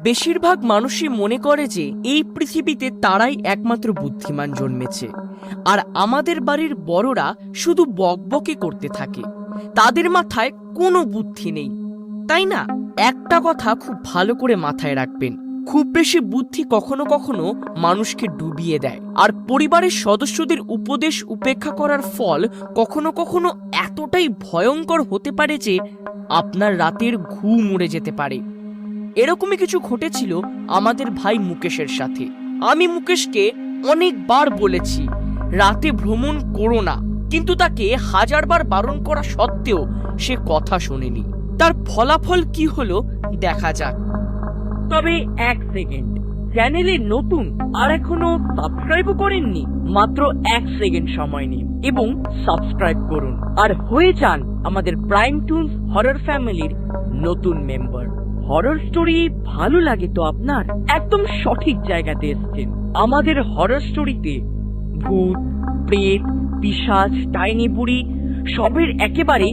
বেশিরভাগ মানুষই মনে করে যে এই পৃথিবীতে তারাই একমাত্র বুদ্ধিমান জন্মেছে, আর আমাদের বাড়ির বড়রা শুধু বকবকি করতে থাকে, তাদের মাথায় কোনো বুদ্ধি নেই, তাই না? একটা কথা খুব ভালো করে মাথায় রাখবেন, খুব বেশি বুদ্ধি কখনো কখনো মানুষকে ডুবিয়ে দেয়, আর পরিবারের সদস্যদের উপদেশ উপেক্ষা করার ফল কখনো কখনো এতটাই ভয়ঙ্কর হতে পারে যে আপনার রাতের ঘুম উড়ে যেতে পারে। এরকমই কিছু ঘটেছিল আমাদের ভাই মুকেশের সাথে। আমি মুকেশকে অনেকবার বলেছি রাতে ভ্রমণ করো না, কিন্তু তাকে হাজারবার বারণ করা সত্ত্বেও সে কথা শোনেনি। তার ফলাফল কি হলো দেখা যাক। তবে এক সেকেন্ড, চ্যানেলে নতুন আর এখনো সাবস্ক্রাইবও করেননি? মাত্র 1 সেকেন্ড সময় নিন এবং সাবস্ক্রাইব করুন আর হয়ে যান আমাদের প্রাইম টুনস হরর ফ্যামিলির নতুন মেম্বার। হরর স্টোরি ভালো লাগে তো আপনার? একদম সঠিক জায়গাতে এসেছেন। আমাদের হরর স্টোরিতে ভূত, প্রেত, পিশাচ, ডাইনি বুড়ি সবের একেবারে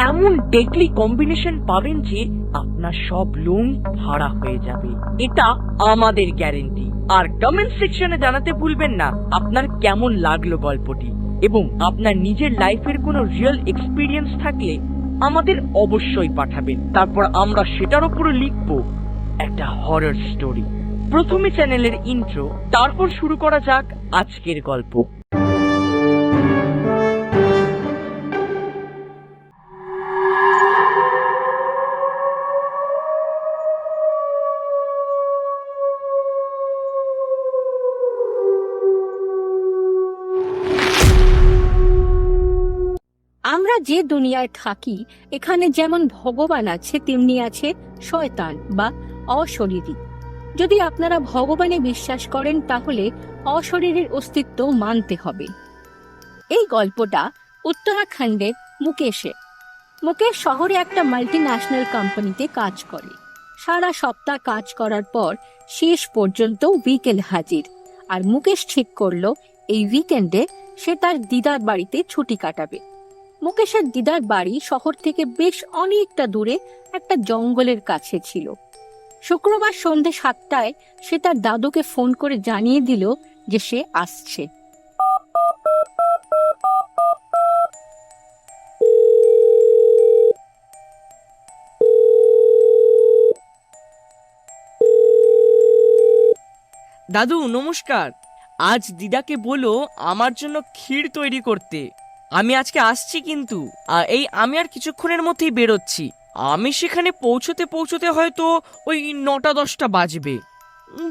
এমন ডেডলি কম্বিনেশন পাবেন যে আপনার সব লোম ভাড়া হয়ে যাবে, এটা আমাদের গ্যারেন্টি। আর কমেন্ট সেকশনে জানাতে ভুলবেন না আপনার কেমন লাগলো গল্পটি, এবং আপনার নিজের লাইফের কোনো রিয়েল এক্সপিরিয়েন্স থাকলে আমাদের অবশ্যই পাঠাবেন। তারপর আমরা সেটার উপরে লিখবো একটা হরর স্টোরি। প্রথমে চ্যানেলের ইন্ট্রো, তারপর শুরু করা যাক আজকের গল্প। আমরা যে দুনিয়ায় থাকি, এখানে যেমন ভগবান আছে তেমনি আছে শয়তান বা অশরীরী। যদি আপনারা ভগবানে বিশ্বাস করেন তাহলে অশরীরীর অস্তিত্ব মানতে হবে। এই গল্পটা উত্তরাখণ্ডের মুকেশের। মুকেশ শহরে একটা মাল্টি ন্যাশনাল কোম্পানিতে কাজ করে। সারা সপ্তাহ কাজ করার পর শেষ পর্যন্ত উইকেন্ড হাজির। আর মুকেশ ঠিক করলো এই উইকেন্ডে সে তার দিদার বাড়িতে ছুটি কাটাবে। মুকেশের দিদার বাড়ি শহর থেকে বেশ অনেকটা দূরে একটা জঙ্গলের কাছে ছিল। শুক্রবার সন্ধ্যে 7টায় সে তার দাদুকে ফোন করে জানিয়ে দিল যে সে আসছে। দাদু নমস্কার, আজ দিদাকে বলো আমার জন্য ক্ষীর তৈরি করতে। আমি আজকে আসছি, কিন্তু আমি আর কিছুক্ষণের মধ্যেই বেরোচ্ছি। আমি সেখানে পৌঁছতে পৌঁছতে হয়তো ওই 9টা-10টা বাজবে।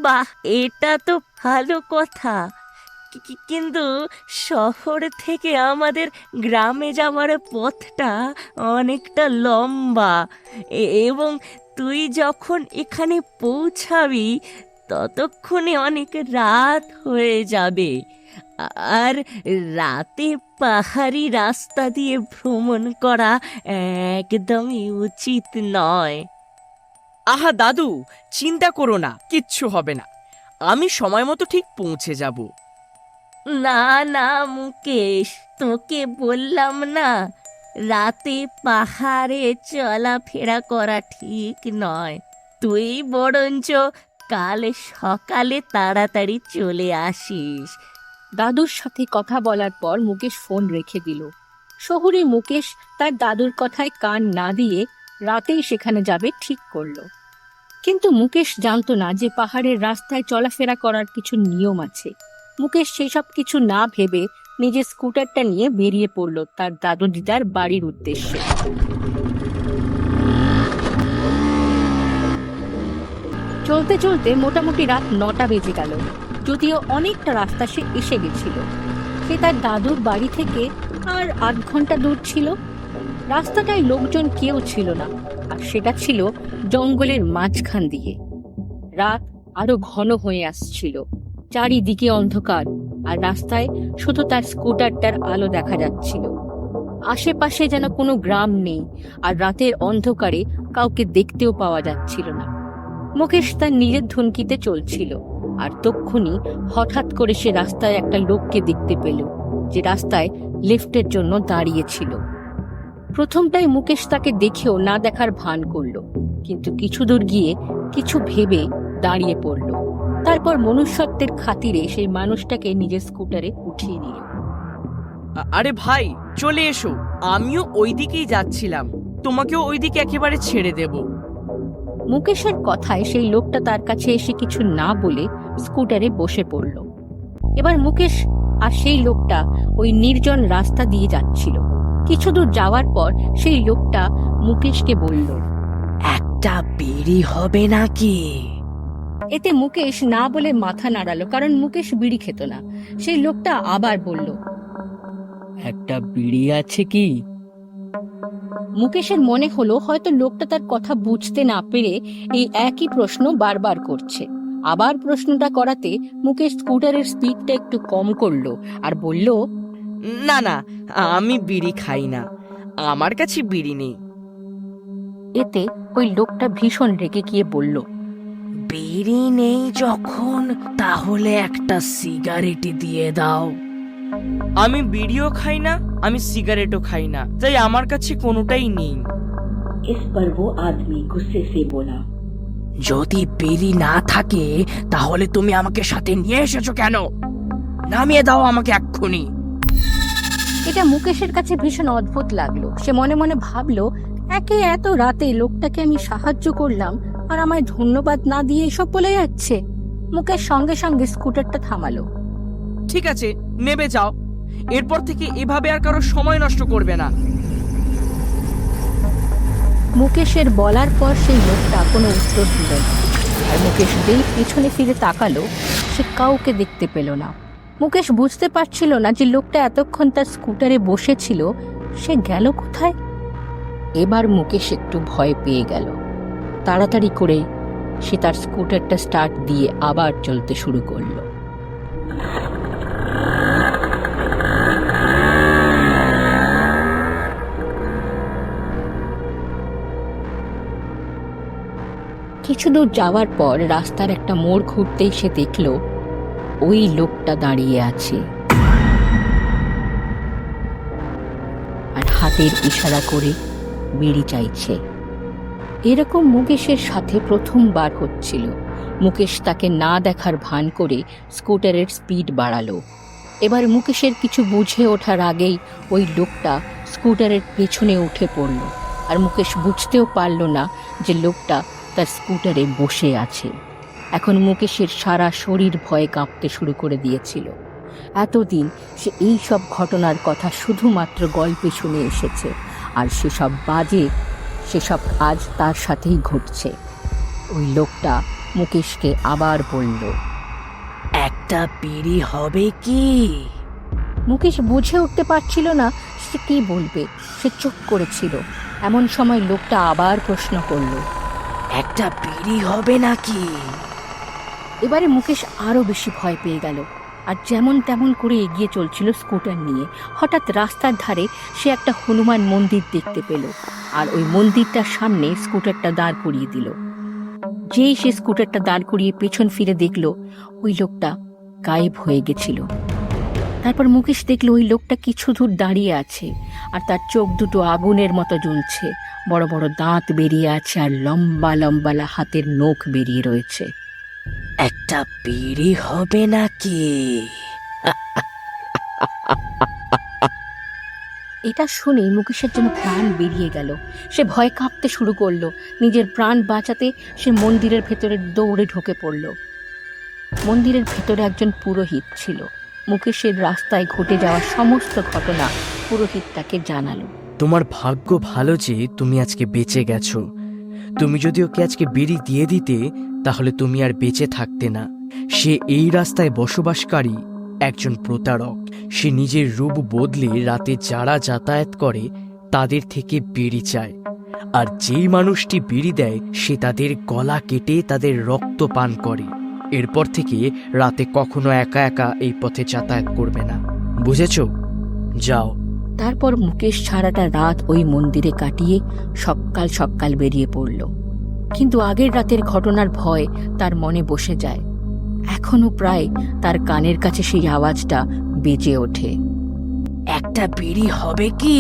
বাহ, এটা তো ভালো কথা, কিন্তু শহর থেকে আমাদের গ্রামে যাওয়ার পথটা অনেকটা লম্বা, এবং তুই যখন এখানে পৌঁছাবি ততক্ষণে অনেক রাত হয়ে যাবে, আর রাতে পাহাড়ি রাস্তা দিয়ে ভ্রমণ করা একদমই উচিত নয়। আহা দাদু, চিন্তা করো না, কিচ্ছু হবে না, আমি সময় মতো ঠিক পৌঁছে যাব। না না মুকেশ, তোকে বললাম না, রাতে পাহাড়ে চলাফেরা করা ঠিক নয়। তুই বরঞ্চ কাল সকালে তাড়াতাড়ি চলে আসিস। দাদুর সাথে কথা বলার পর মুকেশ ফোন রেখে দিল। শহুরে মুকেশ তার দাদুর কথায় কান না দিয়ে রাতেই সেখানে যাবে ঠিক করলো। কিন্তু মুকেশ জানতো না যে পাহাড়ের রাস্তায় চলাফেরা করার কিছু নিয়ম আছে। মুকেশ সেসব কিছু না ভেবে নিজের স্কুটারটা নিয়ে বেরিয়ে পড়ল তার দাদু দিদার বাড়ির উদ্দেশ্যে। চলতে চলতে মোটামুটি রাত 9টা বেজে গেল। যদিও অনেকটা রাস্তা সে এসে গেছিল। সে তার দাদুর বাড়ি থেকে আর 8 ঘন্টা দূর ছিল। রাস্তাটায় লোকজন কেউ ছিল না, আর সেটা ছিল জঙ্গলের মাঝখান দিয়ে। রাত আরো ঘন হয়ে আসছিল, চারিদিকে অন্ধকার, আর রাস্তায় শুধু তার স্কুটারটার আলো দেখা যাচ্ছিল। আশেপাশে যেন কোনো গ্রাম নেই, আর রাতের অন্ধকারে কাউকে দেখতেও পাওয়া যাচ্ছিল না। মুকেশ তার নিজের ধুনকিতে চলছিল, আর তক্ষুনি হঠাৎ করে সে রাস্তায় একটা লোককে দেখতে পেল, যে রাস্তায় লিফটের জন্য দাঁড়িয়েছিল। প্রথমটাই মুকেশ তাকে দেখেও না দেখার ভান করলো, কিন্তু কিছু দূর গিয়ে কিছু ভেবে দাঁড়িয়ে পড়ল। তারপর মনুষ্যত্বের খাতিরে সেই মানুষটাকে নিজের স্কুটারে উঠিয়ে নিল। আরে ভাই, চলে এসো, আমিও ওই দিকেই যাচ্ছিলাম, তোমাকেও ওই দিকে একেবারে ছেড়ে দেব। মুকেশের কথায় সেই লোকটা তার কাছে এসে কিছু না বলে স্কুটারে বসে পড়ল। এবার মুকেশ আর সেই লোকটা ওই নির্জন রাস্তা দিয়ে যাচ্ছিল। কিছু দূর যাওয়ার পর সেই লোকটা মুকেশকে বলল, একটা বিড়ি হবে নাকি? এতে মুকেশ না বলে মাথা নাড়ালো, কারণ মুকেশ বিড়ি খেত না। সেই লোকটা আবার বলল, একটা বিড়ি আছে কি? মুকেশের মনে হলো হয়তো লোকটা তার কথা বুঝতে না পেরে এই একই প্রশ্ন বারবার করছে। আবার প্রশ্নটা করাতে মুকেশ স্কুটারের স্পিডটা একটু কম করলো আর বলল, না না, আমি বিড়ি খাই না, আমার কাছে বিড়ি নেই। এতে ওই লোকটা ভীষণ রেগে গিয়ে বলল, বিড়ি নেই যখন, তাহলে একটা সিগারেট দিয়ে দাও। আমি বিড়িও খাই না, আমি সিগারেটও খাই না, তাই আমার কাছে কোনোটাই নেই। इस पर वो आदमी गुस्से से बोला, যদি বিড়ি না থাকে তাহলে তুমি আমাকে সাথে নিয়ে এসেছো কেন? নামিয়ে দাও আমাকে এক্ষুনি। এটা মুকেশের কাছে ভীষণ অদ্ভুত লাগলো। সে মনে মনে ভাবলো, একে এত রাতে লোকটাকে আমি সাহায্য করলাম আর আমায় ধন্যবাদ না দিয়ে এসব বলে যাচ্ছে। মুকেশ সঙ্গে সঙ্গে স্কুটারটা থামালো। ঠিক আছে, নেবে যাও, এরপর থেকে এভাবে আর কারো সময় নষ্ট করবে না। মুকেশের বলার পর সেই লোকটা কোনো উত্তর দিল না। আর মুকেশ যেই পিছনে ফিরে তাকালো, সে কাউকে দেখতে পেল না। মুকেশ বুঝতে পারছিল না যে লোকটা এতক্ষণ তার স্কুটারে বসেছিল, সে গেল কোথায়। এবার মুকেশ একটু ভয় পেয়ে গেল। তাড়াতাড়ি করে সে তার স্কুটারটা স্টার্ট দিয়ে আবার চলতে শুরু করলো। কিছু দূর যাওয়ার পর রাস্তার একটা মোড় ঘুরতেই সে দেখল ওই লোকটা দাঁড়িয়ে আছে আর হাতের ইশারা করে বিড়ি চাইছে। এরকম মুকেশের সাথে প্রথমবার হচ্ছিল। মুকেশ তাকে না দেখার ভান করে স্কুটারের স্পিড বাড়ালো। এবার মুকেশের কিছু বুঝে ওঠার আগেই ওই লোকটা স্কুটারের পেছনে উঠে পড়ল। আর মুকেশ বুঝতেও পারল না যে লোকটা তার স্কুটারে বসে আছে। এখন মুকেশের সারা শরীর ভয়ে কাঁপতে শুরু করে দিয়েছিল। এতদিন সে এই সব ঘটনার কথা শুধুমাত্র গল্পে শুনে এসেছে, আর সেসব বাজে, সেসব আজ তার সাথেই ঘটছে। ওই লোকটা মুকেশকে আবার বলল, একটা বিড়ি হবে কি? মুকেশ বুঝে উঠতে পারছিল না সে কি বলবে। সে চুপ করেছিল। এমন সময় লোকটা আবার প্রশ্ন করল, একটা বিড়ি হবে নাকি? এবারে মুকেশ আরো বেশি ভয় পেয়ে গেল আর যেমন তেমন করে এগিয়ে চলছিল স্কুটার নিয়ে। হঠাৎ রাস্তার ধারে সে একটা হনুমান মন্দির দেখতে পেল আর ওই মন্দিরটার সামনে স্কুটারটা দাঁড় করিয়ে দিল। যেই সে স্কুটারটা দাঁড় করিয়ে পেছন ফিরে দেখল ওই লোকটা গায়েব হয়ে গেছিল। তারপর মুকেশ দেখল ওই লোকটা কিছু দূর দাঁড়িয়ে আছে আর তার চোখ দুটো আগুনের মতো জ্বলছে, বড় বড় দাঁত বেরিয়ে আছে আর লম্বা লম্বা হাতের নখ বেরিয়ে রয়েছে। একটা বিড়ি হবে নাকি? এটা শুনে মুকেশের জন্য প্রাণ বেরিয়ে গেল। সে ভয় কাঁপতে শুরু করলো। নিজের প্রাণ বাঁচাতে সে মন্দিরের ভেতরে দৌড়ে ঢুকে পড়ল। মন্দিরের ভেতরে একজন পুরোহিত ছিল। মুকেশের রাস্তায় ঘটে যাওয়া সমস্ত ঘটনা পুরোহিত তাকে জানালো। তোমার ভাগ্য ভালো যে তুমি আজকে বেঁচে গেছো। তুমি যদি ওকে আজকে বিড়ি দিয়ে দিতে তাহলে তুমি আর বেঁচে থাকতে না। সে এই রাস্তায় বসবাসকারী একজন প্রতারক। সে নিজের রূপ বদলে রাতে যারা যাতায়াত করে তাদের থেকে বিড়ি চায়, আর যেই মানুষটি বিড়ি দেয় সে তাদের গলা কেটে তাদের রক্ত পান করে। এরপর থেকে রাতে কখনো একা একা এই পথে যাতায়াত করবে না, বুঝেছো? যাও। তারপর মুকেশ সারাটা রাত ওই মন্দিরে কাটিয়ে সকাল সকাল বেরিয়ে পড়ল। কিন্তু আগের রাতের ঘটনার ভয় তার মনে বসে যায়। এখনো প্রায় তার কানের কাছে সেই আওয়াজটা বেজে ওঠে, একটা বিড়ি হবে কি?